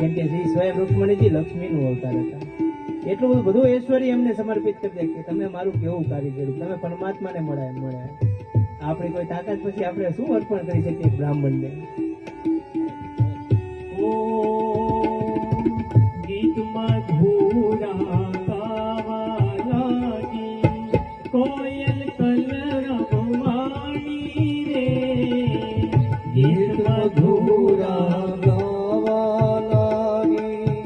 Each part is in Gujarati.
કેમ કે શ્રી સ્વયં રૂક્ષ્મણીજી લક્ષ્મીનું અવતાર હતા. એટલું બધું ઐશ્વર્ય એમને સમર્પિત કરી દે કે તમે મારું કેવું કાર્ય કર્યું, તમે પરમાત્માને મળ્યા. આપણી કોઈ તાકાત પછી આપણે શું અર્પણ કરી શકીએ બ્રાહ્મણને? ગીતમાં ધૂરા ગાવા લાગી, કોયલ કલરવવાણી રે. ગીતમાં ધૂરા ગાવા લાગી,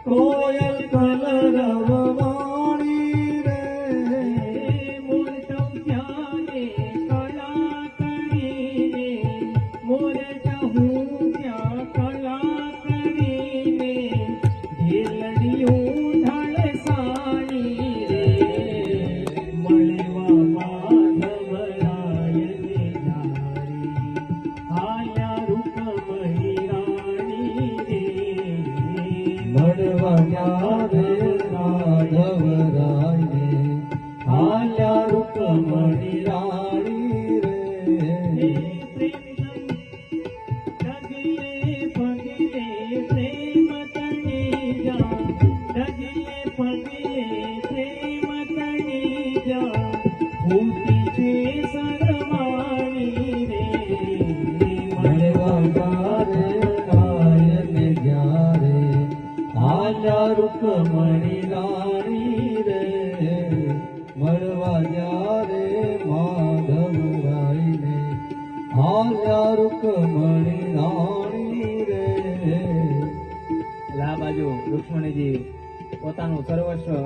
કોયલ કલરવવાણી રે. મોરટમ ત્યારે કલા કરીને, મોરટા હું ત્યાં કલા કરીને, ઢેલડિયું ઢળસાણી રે. મળવા માધવરાયને ધારી, આયા રૂકમણી રાણી રે. મળવા માધવરાયને આયા રૂકમણી રાણી રે. રૂકમણી રાણી રે. મળવા જ્યારે માધવરાયને આલ્યા રૂકમણી રાણી રે. એટલે આ બાજુ રૂક્ષ્મણીજી પોતાનું સર્વસ્વ